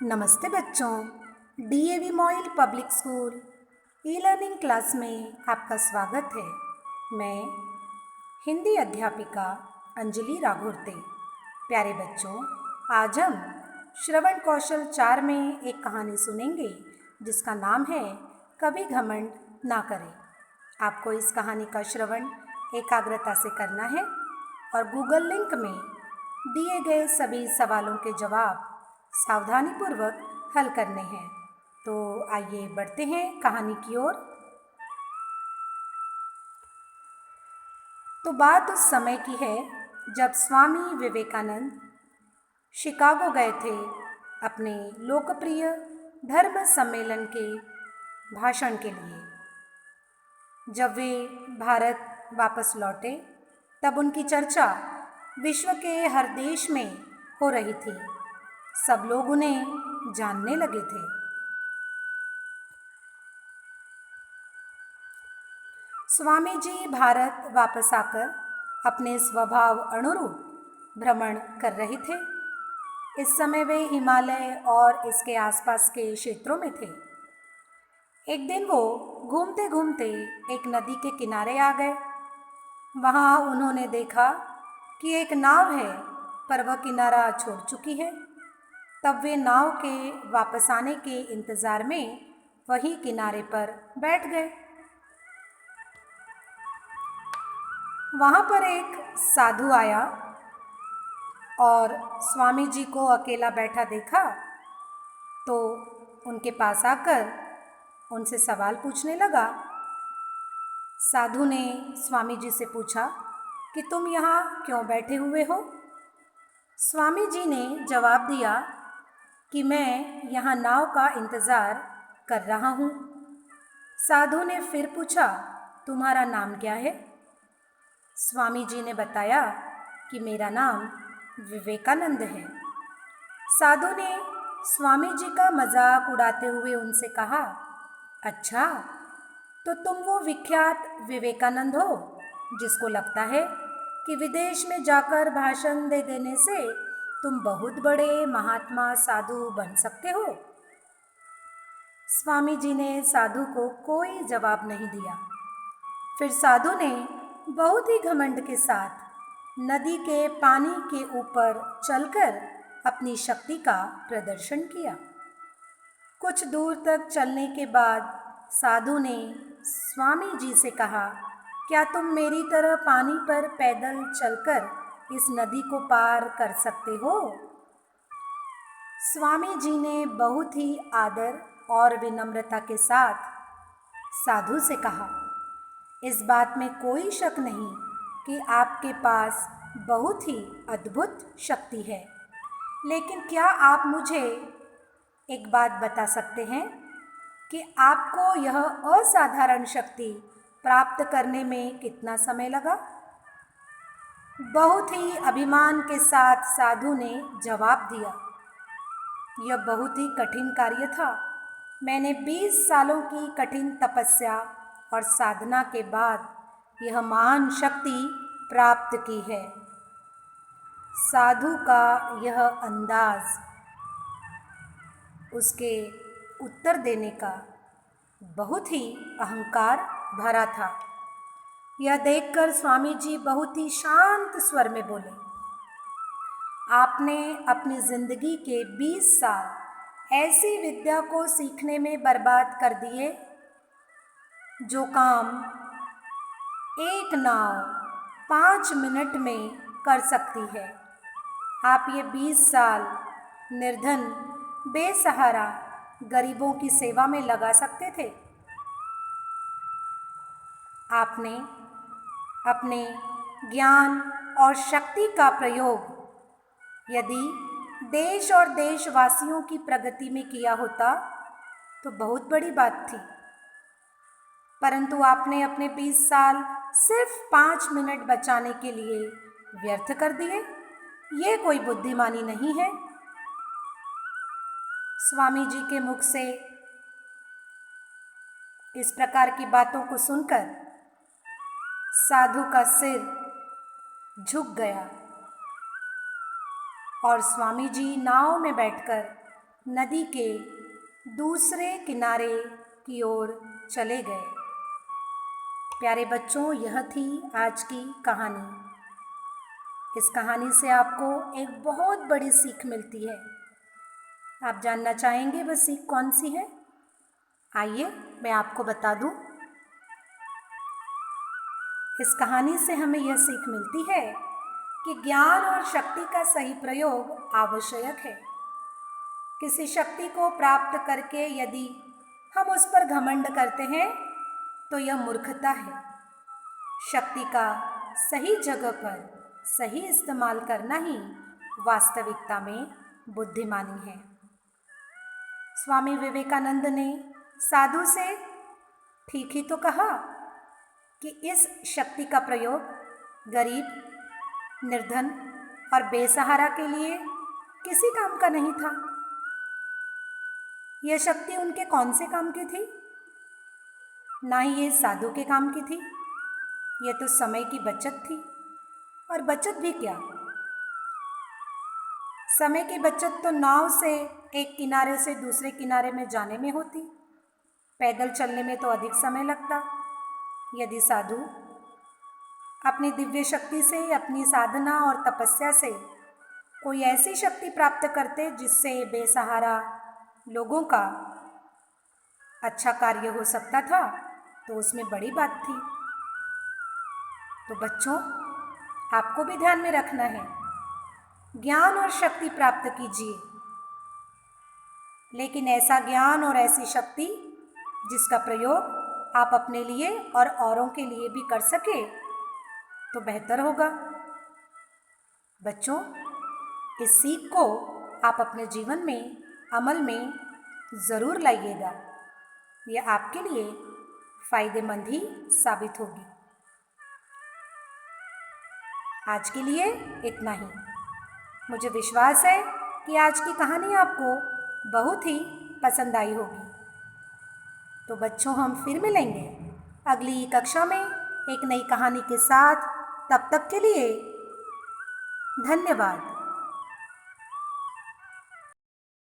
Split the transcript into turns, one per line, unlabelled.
नमस्ते बच्चों। DAV MOIL public school e learning class में आपका स्वागत है। मैं हिंदी अध्यापिका अंजलि राघोरते। प्यारे बच्चों, आज हम श्रवण कौशल 4 में एक कहानी सुनेंगे जिसका नाम है कभी घमंड ना करें। आपको इस कहानी का श्रवण एकाग्रता से करना है और गूगल लिंक में दिए गए सभी सवालों के जवाब सावधानीपूर्वक हल करने हैं। तो आइए बढ़ते हैं कहानी की ओर। तो बात उस समय की है जब स्वामी विवेकानंद शिकागो गए थे अपने लोकप्रिय धर्म सम्मेलन के भाषण के लिए। जब वे भारत वापस लौटे तब उनकी चर्चा विश्व के हर देश में हो रही थी। सब लोग उन्हें जानने लगे थे। स्वामी जी भारत वापस आकर अपने स्वभाव अनुरूप भ्रमण कर रहे थे। इस समय वे हिमालय और इसके आसपास के क्षेत्रों में थे। एक दिन वो घूमते घूमते एक नदी के किनारे आ गए। वहाँ उन्होंने देखा कि एक नाव है पर वह किनारा छोड़ चुकी है। तब वे नाव के वापस आने के इंतज़ार में वहीं किनारे पर बैठ गए। वहाँ पर एक साधु आया और स्वामी जी को अकेला बैठा देखा तो उनके पास आकर उनसे सवाल पूछने लगा। साधु ने स्वामी जी से पूछा कि तुम यहाँ क्यों बैठे हुए हो? स्वामी जी ने जवाब दिया कि मैं यहाँ नाव का इंतज़ार कर रहा हूँ। साधु ने फिर पूछा, तुम्हारा नाम क्या है? स्वामी जी ने बताया कि मेरा नाम विवेकानंद है। साधु ने स्वामी जी का मजाक उड़ाते हुए उनसे कहा, अच्छा, तो तुम वो विख्यात विवेकानंद हो जिसको लगता है कि विदेश में जाकर भाषण दे देने से तुम बहुत बड़े महात्मा साधु बन सकते हो। स्वामी जी ने साधु को कोई जवाब नहीं दिया। फिर साधु ने बहुत ही घमंड के साथ नदी के पानी के ऊपर चलकर अपनी शक्ति का प्रदर्शन किया। कुछ दूर तक चलने के बाद साधु ने स्वामी जी से कहा, क्या तुम मेरी तरह पानी पर पैदल चलकर इस नदी को पार कर सकते हो? स्वामी जी ने बहुत ही आदर और विनम्रता के साथ साधु से कहा, इस बात में कोई शक नहीं कि आपके पास बहुत ही अद्भुत शक्ति है, लेकिन क्या आप मुझे एक बात बता सकते हैं कि आपको यह असाधारण शक्ति प्राप्त करने में कितना समय लगा? बहुत ही अभिमान के साथ साधु ने जवाब दिया, यह बहुत ही कठिन कार्य था। मैंने 20 सालों की कठिन तपस्या और साधना के बाद यह महान शक्ति प्राप्त की है। साधु का यह अंदाज उसके उत्तर देने का बहुत ही अहंकार भरा था। यह देखकर स्वामी जी बहुत ही शांत स्वर में बोले, आपने अपनी जिंदगी के 20 साल ऐसी विद्या को सीखने में बर्बाद कर दिए जो काम एक नाव 5 मिनट में कर सकती है। आप ये 20 साल निर्धन बेसहारा गरीबों की सेवा में लगा सकते थे। आपने अपने ज्ञान और शक्ति का प्रयोग यदि देश और देशवासियों की प्रगति में किया होता तो बहुत बड़ी बात थी, परंतु आपने अपने 20 साल सिर्फ 5 मिनट बचाने के लिए व्यर्थ कर दिए। ये कोई बुद्धिमानी नहीं है। स्वामी जी के मुख से इस प्रकार की बातों को सुनकर साधु का सिर झुक गया और स्वामी जी नाव में बैठकर नदी के दूसरे किनारे की ओर चले गए। प्यारे बच्चों, यह थी आज की कहानी। इस कहानी से आपको एक बहुत बड़ी सीख मिलती है। आप जानना चाहेंगे वह सीख कौन सी है? आइए मैं आपको बता दूं। इस कहानी से हमें यह सीख मिलती है कि ज्ञान और शक्ति का सही प्रयोग आवश्यक है। किसी शक्ति को प्राप्त करके यदि हम उस पर घमंड करते हैं तो यह मूर्खता है। शक्ति का सही जगह पर सही इस्तेमाल करना ही वास्तविकता में बुद्धिमानी है। स्वामी विवेकानंद ने साधु से ठीक ही तो कहा कि इस शक्ति का प्रयोग गरीब, निर्धन और बेसहारा के लिए किसी काम का नहीं था। यह शक्ति उनके कौन से काम की थी? ना ही ये साधु के काम की थी। यह तो समय की बचत थी। और बचत भी क्या, समय की बचत तो नाव से एक किनारे से दूसरे किनारे में जाने में होती। पैदल चलने में तो अधिक समय लगता। यदि साधु अपनी दिव्य शक्ति से, अपनी साधना और तपस्या से कोई ऐसी शक्ति प्राप्त करते जिससे बेसहारा लोगों का अच्छा कार्य हो सकता था, तो उसमें बड़ी बात थी। तो बच्चों, आपको भी ध्यान में रखना है, ज्ञान और शक्ति प्राप्त कीजिए, लेकिन ऐसा ज्ञान और ऐसी शक्ति जिसका प्रयोग आप अपने लिए और औरों के लिए भी कर सके तो बेहतर होगा। बच्चों, इस सीख को आप अपने जीवन में अमल में ज़रूर लाइएगा। यह आपके लिए फ़ायदेमंद ही साबित होगी। आज के लिए इतना ही। मुझे विश्वास है कि आज की कहानी आपको बहुत ही पसंद आई होगी। तो बच्चों, हम फिर मिलेंगे अगली कक्षा में एक नई कहानी के साथ। तब तक के लिए धन्यवाद।